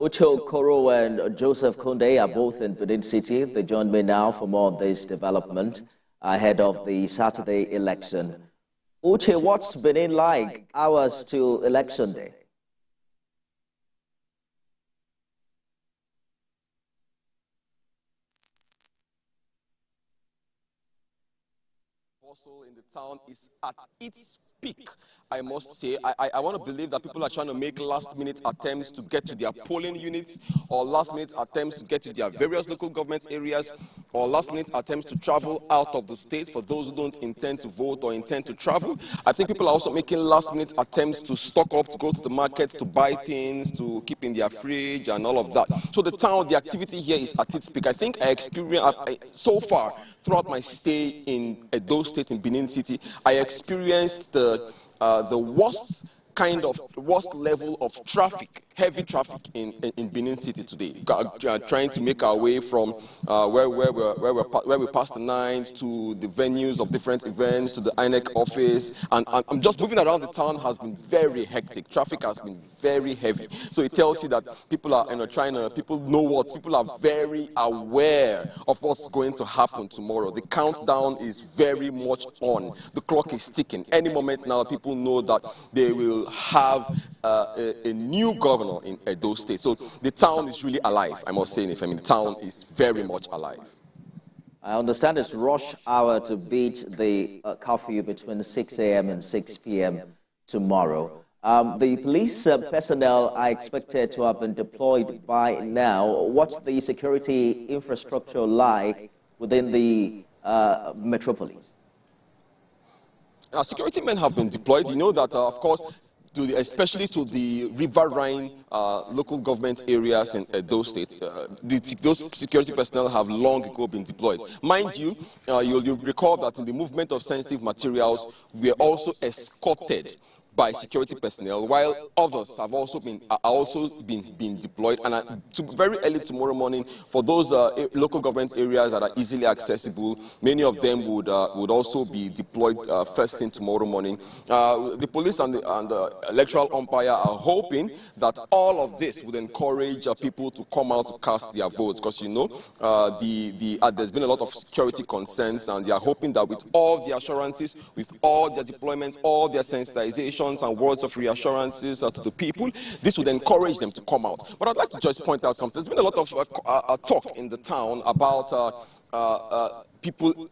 Uche Okoro and Joseph Kunde are both in Benin City. They join me now for more of this development ahead of the Saturday election. Uche, what's Benin like hours to election day? Bustle in the town is at its peak, I must say. I want to believe that people are trying to make last-minute attempts to get to their polling units, or last-minute attempts to get to their various local government areas, or last-minute attempts to travel out of the state for those who don't intend to vote or intend to travel. I think people are also making last-minute attempts to stock up, to go to the market, to buy things, to keep in their fridge and all of that. So the town, the activity here is at its peak. I think I experienced, so far, throughout my stay in Edo State, in Benin City, I experienced the worst level of traffic, heavy traffic in Benin City today. Trying to make our way from where we passed the night to the venues of different events, to the INEC office, and I'm just moving around the town has been very hectic. Traffic has been very heavy. So it tells you that people are people are very aware of what's going to happen tomorrow. The countdown is very much on. The clock is ticking. Any moment now, people know that they will have a new governor in Edo State. So the town is really alive, I must say. The town is very much alive. I understand it's rush hour to beat the curfew between 6 a.m. and 6 p.m. tomorrow. The police personnel are expected to have been deployed by now. What's the security infrastructure like within the metropolis? Security men have been deployed. You know that, of course, especially to the Riverine local government areas in Edo State, those security personnel have long ago been deployed. Mind you, you'll recall that in the movement of sensitive materials, we are also escorted by security personnel, while others have also been deployed. And very early tomorrow morning, for those local government areas that are easily accessible, many of them would also be deployed first thing tomorrow morning. The police and the electoral umpire are hoping that all of this would encourage people to come out to cast their votes, because there's been a lot of security concerns, and they are hoping that with all the assurances, with all their deployments, all their sensitizations and words of reassurances to the people, this would encourage them to come out. But I'd like to just point out something. There's been a lot of talk in the town about people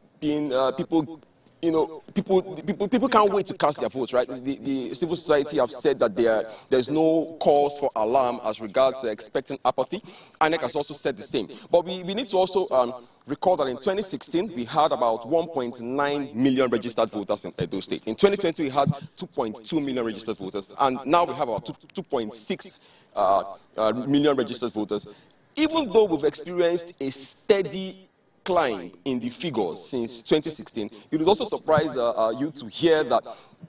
can't wait to cast their votes, right? The civil society have said that there's no cause for alarm as regards expectant apathy. INEC has also said the same. But we need to also recall that in 2016, we had about 1.9 million registered voters in Edo State. In 2020, we had 2.2 million registered voters. And now we have about 2.6 million registered voters. Even though we've experienced a steady climb in the figures since 2016, it would also surprise you to hear that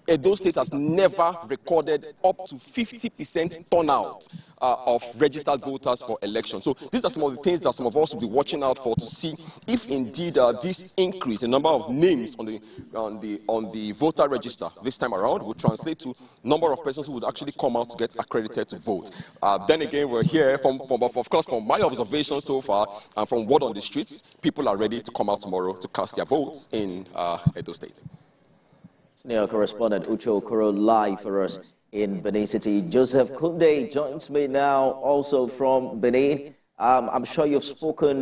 Edo State has never recorded up to 50% turnout of registered voters for elections. So these are some of the things that some of us will be watching out for, to see if indeed this increase in number of names on the voter register this time around will translate to number of persons who would actually come out to get accredited to vote. Then again, we're here of course, from my observation so far and from word on the streets, people are ready to come out tomorrow to cast their votes in Edo State. Senior correspondent Uche Okoro live for us in Benin City. Joseph Kunde joins me now also from Benin. I'm sure you've spoken